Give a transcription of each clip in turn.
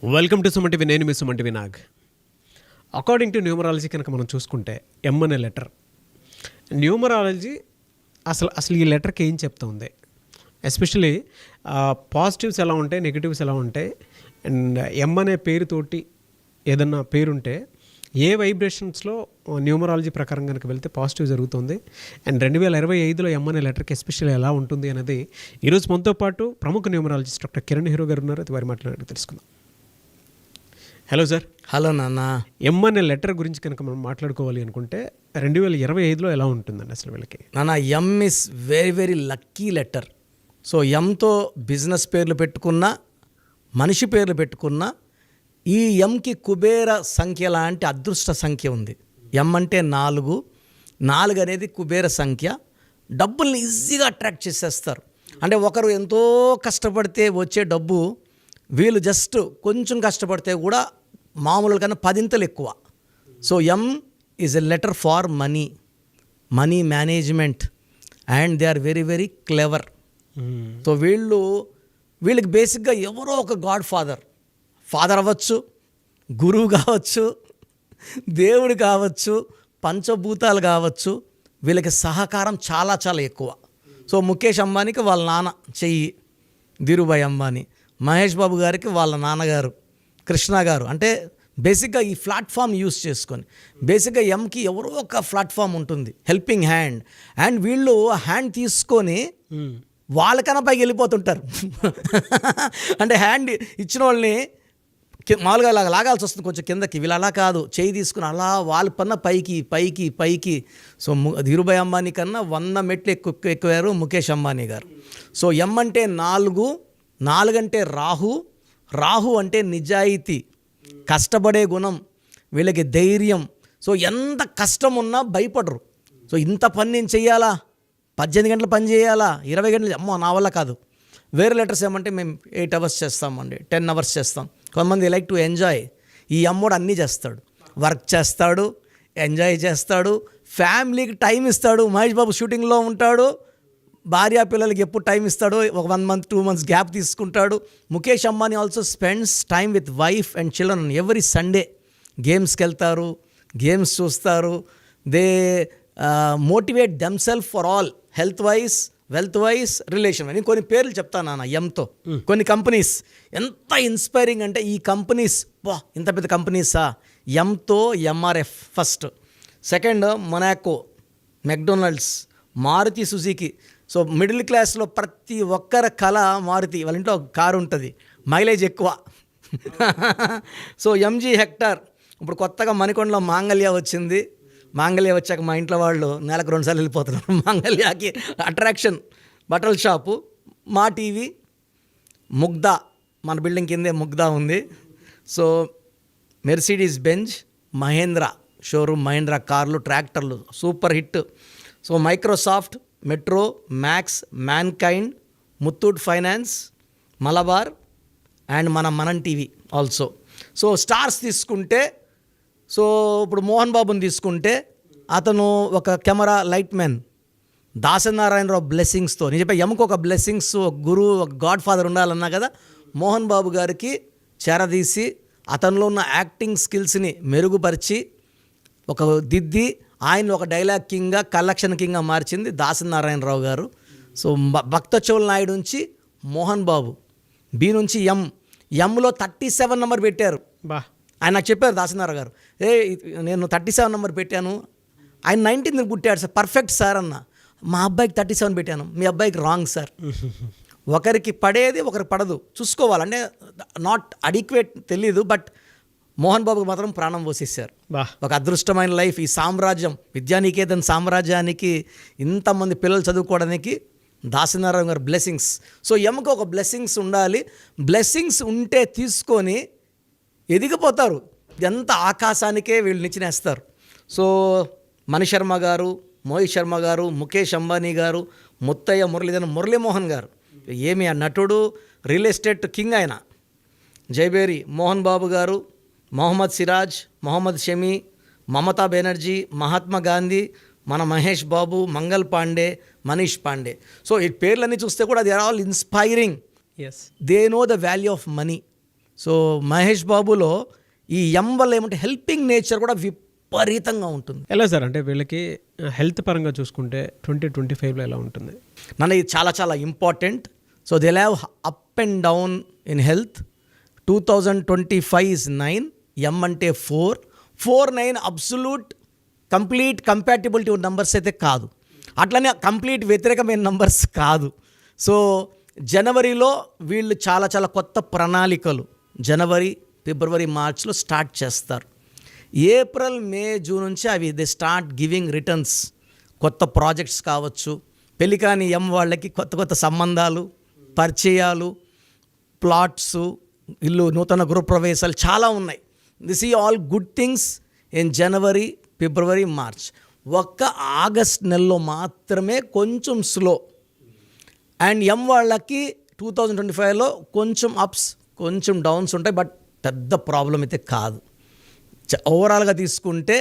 Welcome to Suman TV. నేను మీ Suman TV Nag. According to numerology కనుక మనం చూసుకుంటే ఎం అనే లెటర్, న్యూమరాలజీ అసలు ఈ లెటర్కి ఏం చెప్తుంది, ఎస్పెషలీ పాజిటివ్స్ ఎలా ఉంటాయి, నెగిటివ్స్ ఎలా ఉంటాయి, అండ్ ఎం అనే పేరుతోటి ఏదన్నా పేరుంటే ఏ వైబ్రేషన్స్లో న్యూమరాలజీ ప్రకారం కనుక వెళ్తే పాజిటివ్ జరుగుతుంది, అండ్ 2025లో ఎం అనే లెటర్కి ఎస్పెషల్లీ ఎలా ఉంటుంది అనేది ఈరోజు మనతో పాటు ప్రముఖ న్యూమరాలజిస్ట్ డాక్టర్ కిరణ్ హీరో గారు ఉన్నారు. అది వారి మాట్లాడి తెలుసుకుందాం. Hello sir. హలో నాన్న. ఎం అనే లెటర్ గురించి కనుక మనం మాట్లాడుకోవాలి అనుకుంటే 2025లో ఎలా ఉంటుందండి అసలు వీళ్ళకి? నాన్న, M is very very lucky letter. So ఎంతో బిజినెస్ పేర్లు పెట్టుకున్నా, మనిషి పేర్లు పెట్టుకున్నా, ఈ ఎంకి కుబేర సంఖ్య లాంటి అదృష్ట సంఖ్య ఉంది. ఎం అంటే 4 అనేది కుబేర సంఖ్య. డబ్బుల్ని ఈజీగా అట్రాక్ట్ చేసేస్తారు. అంటే ఒకరు ఎంతో కష్టపడితే వచ్చే డబ్బు వీళ్ళు జస్ట్ కొంచెం కష్టపడితే కూడా మామూలు కన్నా 10 ఎక్కువ. So M is a letter for money management, and they are very very clever. So వీళ్ళకి బేసిక్గా ఎవరో ఒక గాడ్ ఫాదర్ అవ్వచ్చు, గురువు కావచ్చు, దేవుడు కావచ్చు, పంచభూతాలు కావచ్చు, వీళ్ళకి సహకారం చాలా చాలా ఎక్కువ. సో ముఖేష్ అంబానీకి వాళ్ళ నాన్న చెయ్యి ధీరుభాయ్ అంబానీ, మహేష్ బాబు గారికి వాళ్ళ నాన్నగారు కృష్ణ గారు. అంటే బేసిక్గా ఈ ప్లాట్ఫామ్ యూస్ చేసుకొని బేసిక్గా ఎంకి ఎవరో ఒక ప్లాట్ఫామ్ ఉంటుంది, హెల్పింగ్ హ్యాండ్. అండ్ వీళ్ళు హ్యాండ్ తీసుకొని వాళ్ళకన్నా పైకి వెళ్ళిపోతుంటారు. అంటే హ్యాండ్ ఇచ్చిన వాళ్ళని మామూలుగా లాగాల్సి వస్తుంది కొంచెం కిందకి, వీళ్ళు అలా కాదు, చేయి తీసుకుని అలా వాళ్ళ పన్న పైకి. సో ధీరుభాయ్ అంబానీ కన్నా 100 మెట్లు ఎక్కువారు ముఖేష్ అంబానీ గారు. సో ఎం అంటే 4 అంటే రాహు అంటే నిజాయితీ, కష్టపడే గుణం, వీళ్ళకి ధైర్యం. సో ఎంత కష్టం ఉన్నా భయపడరు. సో ఇంత పని నేను చెయ్యాలా, 18 గంటలు పని చేయాలా, 20 గంటలు, అమ్మో నా వల్ల కాదు. వేరే లెటర్స్ ఏమంటే మేము 8 అవర్స్ చేస్తామండి, 10 అవర్స్ చేస్తాం. కొంతమంది లైక్ టు ఎంజాయ్. ఈ అమ్మోడు అన్నీ చేస్తాడు, వర్క్ చేస్తాడు, ఎంజాయ్ చేస్తాడు, ఫ్యామిలీకి టైం ఇస్తాడు. మహేష్ బాబు షూటింగ్లో ఉంటాడు, భార్య పిల్లలకి ఎప్పుడు టైం ఇస్తాడో, ఒక 1 month 2 months గ్యాప్ తీసుకుంటాడు. Mukesh Ambani also spends time with wife and children every Sunday. గేమ్స్కి వెళ్తారు, గేమ్స్ చూస్తారు. They motivate themselves for all, health wise, wealth wise, relation. నేను కొన్ని పేర్లు చెప్తాను నాన్న ఎంతో. కొన్ని కంపెనీస్ ఎంత ఇన్స్పైరింగ్ అంటే, ఈ కంపెనీస్ ఇంత పెద్ద కంపెనీసా. ఎంతో MRF first, second Monaco, McDonald's, Maruti Suzuki. So middle క్లాస్లో ప్రతి ఒక్కరి కళ మారుతి. వాళ్ళ ఇంట్లో ఒక కారు ఉంటుంది, మైలేజ్ ఎక్కువ. So MG hectare. ఇప్పుడు కొత్తగా మణికొండలో మాంగళ్య వచ్చింది. మాంగళ్య వచ్చాక మా ఇంట్లో వాళ్ళు నెలకు 2 సార్లు వెళ్ళిపోతున్నారు మాంగళ్యాకి. అట్రాక్షన్ బట్టల షాపు. మా టీవీ, ముగ్ధా, మన బిల్డింగ్ కిందే ముగ్ధా ఉంది. So Mercedes Benz, Mahindra showroom, Mahindra కార్లు, ట్రాక్టర్లు super hit. So Microsoft, Metro, Max, Mankind, Muthoot Finance, Malabar, and మన టీవీ ఆల్సో. సో స్టార్స్ తీసుకుంటే, సో ఇప్పుడు మోహన్ బాబుని తీసుకుంటే అతను ఒక కెమెరా లైట్ మ్యాన్. దాసనారాయణరావు బ్లెస్సింగ్స్తో, నేను చెప్పే ఎముక ఒక బ్లెస్సింగ్స్, ఒక గురువు, ఒక గాడ్ ఫాదర్ ఉండాలన్నా కదా, మోహన్ బాబు గారికి చేరదీసి అతనిలో ఉన్న యాక్టింగ్ స్కిల్స్ని మెరుగుపరిచి ఒక దిద్ది ఆయన ఒక డైలాగ్ కింగ్గా, కలెక్షన్ కింగ్గా మార్చింది దాసనారాయణరావు గారు. సో భక్తచోళ నాయుడు నుంచి మోహన్ బాబు, బి నుంచి ఎంలో 37 నెంబర్ పెట్టారు. ఆయన నాకు చెప్పారు దాసనారాయణ గారు, నేను 37 నెంబర్ పెట్టాను, ఆయన 19 పుట్టాడు సార్, పర్ఫెక్ట్ సార్ అన్న. మా అబ్బాయికి 37 పెట్టాను, మీ అబ్బాయికి రాంగ్ సార్. ఒకరికి పడేది ఒకరికి పడదు, చూసుకోవాలంటే నాట్ అడిక్వేట్ తెలీదు, బట్ మోహన్ బాబుకి మాత్రం ప్రాణం పోసేసారు. ఒక అదృష్టమైన లైఫ్. ఈ సామ్రాజ్యం, విద్యానికేతన్ సామ్రాజ్యానికి ఇంతమంది పిల్లలు చదువుకోవడానికి దాసనారాయణ గారు బ్లెస్సింగ్స్. సో ఎముక ఒక బ్లెస్సింగ్స్ ఉండాలి. బ్లెస్సింగ్స్ ఉంటే తీసుకొని ఎదిగిపోతారు, ఎంత ఆకాశానికే వీళ్ళు నిచ్చినేస్తారు. సో మణిశర్మ గారు, మోహిత్ శర్మ గారు, ముఖేష్ అంబానీ గారు, ముత్తయ్య మురళీమోహన్ గారు, ఏమి ఆ నటుడు, రియల్ ఎస్టేట్ కింగ్ ఆయన. జైబేరి మోహన్ బాబు గారు, మొహమ్మద్ సిరాజ్, మొహమ్మద్ షమి, మమతా బెనర్జీ, మహాత్మా గాంధీ, మన మహేష్ బాబు, మంగల్ పాండే, మనీష్ పాండే. సో ఈ పేర్లన్నీ చూస్తే కూడా they are all inspiring. They know the value of money. So Mahesh బాబులో ఈ ఎం వల్ల ఏమంటే హెల్పింగ్ నేచర్ కూడా విపరీతంగా ఉంటుంది. ఎలా సార్ అంటే వీళ్ళకి హెల్త్ పరంగా చూసుకుంటే 2025లో ఎలా ఉంటుంది? నన్ను ఇది చాలా చాలా important. So they have up and down in health. 2025 is 9, ఎం అంటే 4, 9 అబ్సల్యూట్ కంప్లీట్ కంపాటిబిలిటీ నంబర్స్ అయితే కాదు, అట్లనే కంప్లీట్ వ్యతిరేకమైన నంబర్స్ కాదు. సో జనవరిలో వీళ్ళు చాలా చాలా కొత్త ప్రణాళికలు జనవరి, ఫిబ్రవరి, మార్చ్లో స్టార్ట్ చేస్తారు. ఏప్రిల్, మే, జూన్ నుంచి అవి దే స్టార్ట్ గివింగ్ రిటర్న్స్. కొత్త ప్రాజెక్ట్స్ కావచ్చు, పెళ్ళికాని ఎం వాళ్ళకి కొత్త కొత్త సంబంధాలు, పరిచయాలు, ప్లాట్స్, ఇల్లు, నూతన గృహప్రవేశాలు చాలా ఉన్నాయి. దిస్ ఈ all good things in January, February, March. ఒక్క ఆగస్ట్ నెలలో మాత్రమే కొంచెం స్లో. అండ్ ఎం వాళ్ళకి 2025లో కొంచెం అప్స్, కొంచెం డౌన్స్ ఉంటాయి, బట్ పెద్ద ప్రాబ్లం అయితే కాదు. ఓవరాల్గా తీసుకుంటే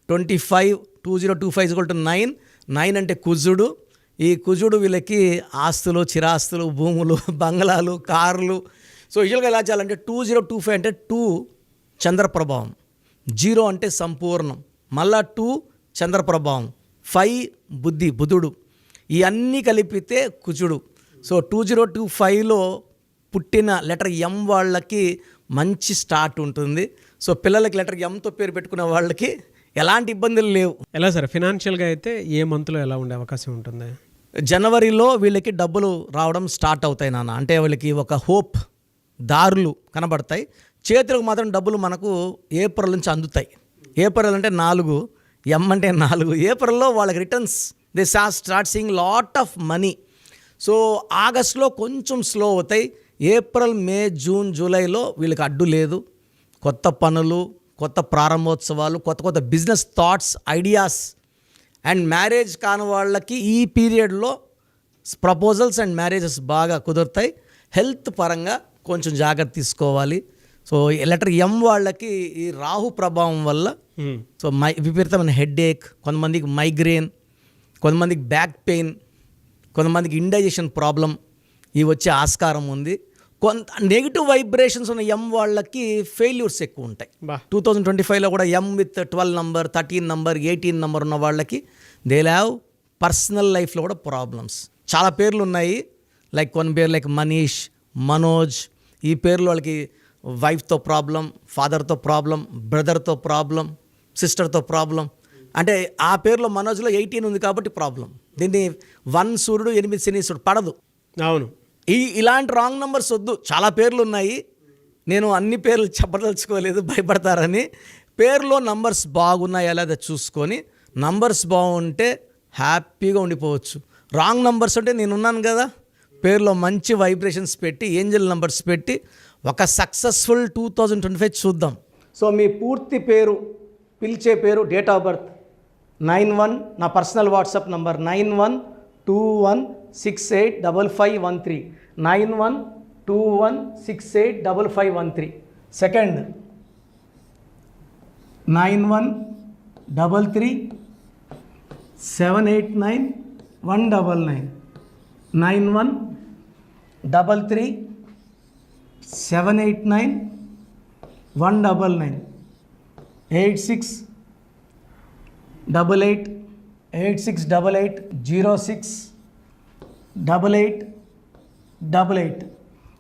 2025 9 అంటే కుజుడు. ఈ కుజుడు వీళ్ళకి ఆస్తులు, చిరాస్తులు, భూములు, బంగ్లాలు, కార్లు. సో యూజువల్గా ఎలా చేయాలంటే 2025 అంటే 2 చంద్రప్రభావం, 0 అంటే సంపూర్ణం, మళ్ళా 2 చంద్రప్రభావం, 5 బుధుడు, ఇవన్నీ కలిపితే కుజుడు. సో 2025లో పుట్టిన లెటర్ ఎం వాళ్ళకి మంచి స్టార్ట్ ఉంటుంది. సో పిల్లలకి లెటర్ ఎంతో పేరు పెట్టుకునే వాళ్ళకి ఎలాంటి ఇబ్బందులు లేవు. ఎలా సార్ ఫినాన్షియల్గా అయితే ఏ మంత్లో ఎలా ఉండే అవకాశం ఉంటుంది? జనవరిలో వీళ్ళకి డబ్బులు రావడం స్టార్ట్ అవుతాయి నాన్న. అంటే వీళ్ళకి ఒక హోప్, దారులు కనబడతాయి. చేతులకు మాత్రం డబ్బులు మనకు ఏప్రిల్ నుంచి అందుతాయి. ఏప్రిల్ అంటే 4, ఎం అంటే 4. ఏప్రిల్లో వాళ్ళకి returns they start seeing lot of money. So ఆగస్ట్లో కొంచెం స్లో అవుతాయి. ఏప్రిల్, మే, జూన్, జూలైలో వీళ్ళకి అడ్డు లేదు. కొత్త పనులు, కొత్త ప్రారంభోత్సవాలు, కొత్త కొత్త business thoughts, ideas. And marriage కాని వాళ్ళకి ఈ పీరియడ్లో ప్రపోజల్స్ అండ్ మ్యారేజెస్ బాగా కుదురుతాయి. హెల్త్ పరంగా కొంచెం జాగ్రత్త తీసుకోవాలి. సో లెటర్ ఎం వాళ్ళకి ఈ రాహు ప్రభావం వల్ల సో విపరీతమైన హెడ్ఏక్, కొంతమందికి మైగ్రేన్, కొంతమందికి బ్యాక్ పెయిన్, కొంతమందికి ఇండైజెషన్ ప్రాబ్లం ఇవి వచ్చే ఆస్కారం ఉంది. కొంత నెగిటివ్ వైబ్రేషన్స్ ఉన్న ఎం వాళ్ళకి ఫెయిల్యూర్స్ ఎక్కువ ఉంటాయి. 2025లో కూడా ఎం విత్ 12 నంబర్, 13 నంబర్, 18 నంబర్ ఉన్న వాళ్ళకి దే హ్యావ్ పర్సనల్ లైఫ్లో కూడా ప్రాబ్లమ్స్. చాలా పేర్లు ఉన్నాయి, లైక్ కొన్ని పేర్లు లైక్ మనీష్, మనోజ్. ఈ పేర్లు వాళ్ళకి వైఫ్తో ప్రాబ్లం, ఫాదర్తో ప్రాబ్లం, బ్రదర్తో ప్రాబ్లం, సిస్టర్తో ప్రాబ్లం. అంటే ఆ పేరులో మనోజ్లో 18 ఉంది కాబట్టి ప్రాబ్లం. దీన్ని 1 సూర్యుడు 8 శనీశ్వరుడు పడదు. అవును, ఇలాంటి రాంగ్ నెంబర్స్ వద్దు. చాలా పేర్లు ఉన్నాయి, నేను అన్ని పేర్లు చెప్పదలుచుకోలేదు భయపడతారని. పేరులో నంబర్స్ బాగున్నాయా లేదా చూసుకొని, నంబర్స్ బాగుంటే హ్యాపీగా ఉండిపోవచ్చు. రాంగ్ నంబర్స్ అంటే నేనున్నాను కదా, పేరులో మంచి వైబ్రేషన్స్ పెట్టి, ఏంజల్ నంబర్స్ పెట్టి ఒక సక్సెస్ఫుల్ 2025 చూద్దాం. సో మీ పూర్తి పేరు, పిలిచే పేరు, డేట్ ఆఫ్ బర్త్ 91, నా personal WhatsApp number 9121685513, 9121685513. Second 9133789199, 9133789199, 8688068888,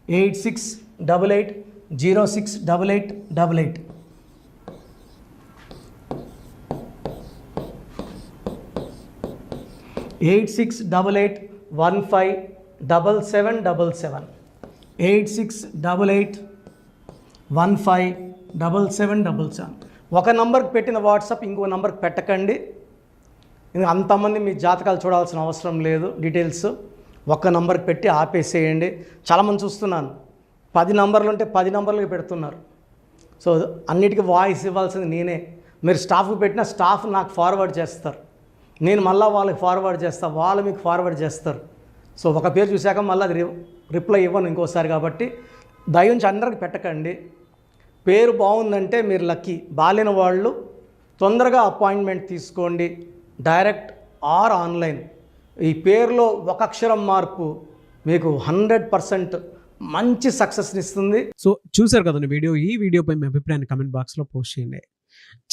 8688068888. Eight 8688157777, 8688157777. ఒక నంబర్కి పెట్టిన వాట్సాప్ ఇంకో నంబర్కి పెట్టకండి. అంతమంది మీ జాతకాలు చూడాల్సిన అవసరం లేదు. డీటెయిల్స్ ఒక్క నంబర్కి పెట్టి ఆపేసేయండి. చాలామంది చూస్తున్నాను 10 నంబర్లు ఉంటే 10 నంబర్లకి పెడుతున్నారు. సో అన్నిటికీ వాయిస్ ఇవ్వాల్సింది నేనే. మీరు స్టాఫ్కి పెట్టిన స్టాఫ్ నాకు ఫార్వర్డ్ చేస్తారు, నేను మళ్ళీ వాళ్ళకి ఫార్వర్డ్ చేస్తాను, వాళ్ళు మీకు ఫార్వర్డ్ చేస్తారు. సో ఒక పేరు చూశాక మళ్ళీ అది రిప్లై ఇవ్వను ఇంకోసారి. కాబట్టి దయించి అందరికి పెట్టకండి. పేరు బాగుందంటే మీరు లక్కీ. బాలేని వాళ్ళు తొందరగా అపాయింట్మెంట్ తీసుకోండి, డైరెక్ట్ ఆర్ ఆన్లైన్. ఈ పేరులో ఒక అక్షరం మార్పు మీకు 100% మంచి సక్సెస్ని ఇస్తుంది. సో చూసారు కదండి ఈ వీడియోపై మీ అభిప్రాయాన్ని కమెంట్ బాక్స్లో పోస్ట్ చేయండి.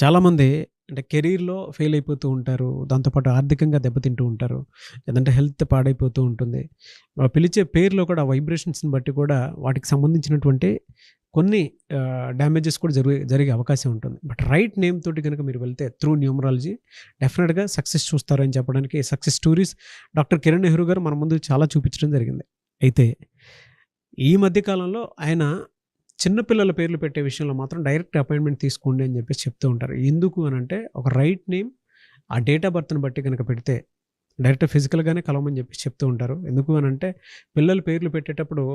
చాలామంది అంటే కెరీర్లో ఫెయిల్ అయిపోతూ ఉంటారు, దాంతోపాటు ఆర్థికంగా దెబ్బతింటూ ఉంటారు, లేదంటే హెల్త్ పాడైపోతూ ఉంటుంది. వాళ్ళు పిలిచే పేర్లో కూడా వైబ్రేషన్స్ని బట్టి కూడా వాటికి సంబంధించినటువంటి కొన్ని డ్యామేజెస్ కూడా జరిగే అవకాశం ఉంటుంది. బట్ రైట్ నేమ్ తోటి కనుక మీరు వెళ్తే త్రూ న్యూమరాలజీ డెఫినెట్గా సక్సెస్ చూస్తారని చెప్పడానికి success stories doctor Kiran Nehru గారు మన ముందు చాలా చూపించడం జరిగింది. అయితే ఈ మధ్యకాలంలో ఆయన చిన్నపిల్లల పేర్లు పెట్టే విషయంలో మాత్రం డైరెక్ట్ అపాయింట్మెంట్ తీసుకోండి అని చెప్పేసి చెప్తూ ఉంటారు. ఎందుకు అని అంటే ఒక రైట్ నేమ్ ఆ డేట్ ఆఫ్ బర్త్ని బట్టి కనుక పెడితే డైరెక్ట్ ఫిజికల్గానే కలవమని చెప్పేసి చెప్తూ ఉంటారు. ఎందుకు అని అంటే పిల్లల పేర్లు పెట్టేటప్పుడు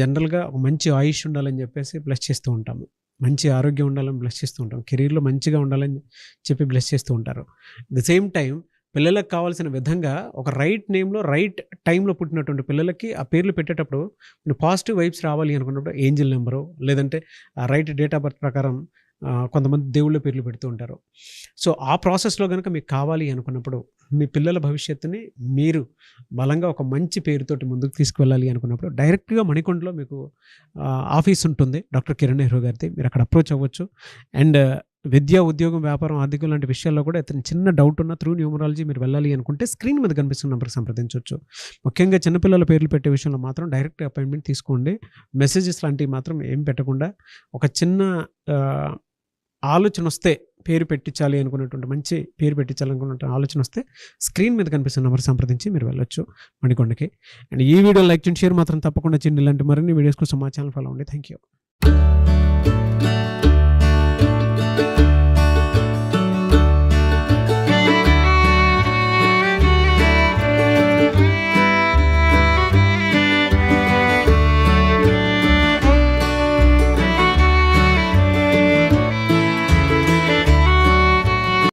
జనరల్గా ఒక మంచి ఆయుష్ ఉండాలని చెప్పేసి బ్లెస్ చేస్తూ ఉంటాము, మంచి ఆరోగ్యం ఉండాలని బ్లెస్ చేస్తూ ఉంటాం, కెరీర్లో మంచిగా ఉండాలని చెప్పి బ్లెస్ చేస్తూ ఉంటారు. ద సేమ్ టైం పిల్లలకు కావాల్సిన విధంగా ఒక రైట్ నేమ్లో రైట్ టైంలో పుట్టినటువంటి పిల్లలకి ఆ పేర్లు పెట్టేటప్పుడు పాజిటివ్ వైబ్స్ రావాలి అనుకున్నప్పుడు ఏంజిల్ నెంబరు లేదంటే రైట్ డేట్ ఆఫ్ బర్త్ ప్రకారం కొంతమంది దేవుళ్ళ పేర్లు పెడుతూ ఉంటారు. సో ఆ ప్రాసెస్లో కనుక మీకు కావాలి అనుకున్నప్పుడు మీ పిల్లల భవిష్యత్తుని మీరు బలంగా ఒక మంచి పేరుతోటి ముందుకు తీసుకువెళ్ళాలి అనుకున్నప్పుడు డైరెక్ట్గా మణికొండలో మీకు ఆఫీస్ ఉంటుంది డాక్టర్ కిరణ్ నెహ్రూ గారిది. మీరు అక్కడ అప్రోచ్ అవ్వచ్చు. అండ్ విద్య, ఉద్యోగం, వ్యాపారం, ఆర్థికం లాంటి విషయాల్లో కూడా ఇతను చిన్న డౌట్ ఉన్న త్రూ న్యూమరాలజీ మీరు వెళ్ళాలి అనుకుంటే స్క్రీన్ మీద కనిపిస్తున్న నెంబర్కి సంప్రదించవచ్చు. ముఖ్యంగా చిన్నపిల్లల పేర్లు పెట్టే విషయంలో మాత్రం డైరెక్ట్ అపాయింట్మెంట్ తీసుకోండి. మెసేజెస్ లాంటివి మాత్రం ఏం పెట్టకుండా ఒక చిన్న ఆలోచన వస్తే పేరు పెట్టించాలి అనుకున్నటువంటి మంచి పేరు పెట్టించాలనుకున్న ఆలోచన వస్తే స్క్రీన్ మీద కనిపిస్తున్న నెంబర్ సంప్రదించి మీరు వెళ్ళొచ్చు మణికొండకి. అండ్ ఈ వీడియో లైక్ చేయండి, షేర్ మాత్రం తప్పకుండా చేయండి. ఇలాంటి మరిన్ని వీడియోస్ కోసం మా ఛానల్ ఫాలో అవ్వండి. Thank you.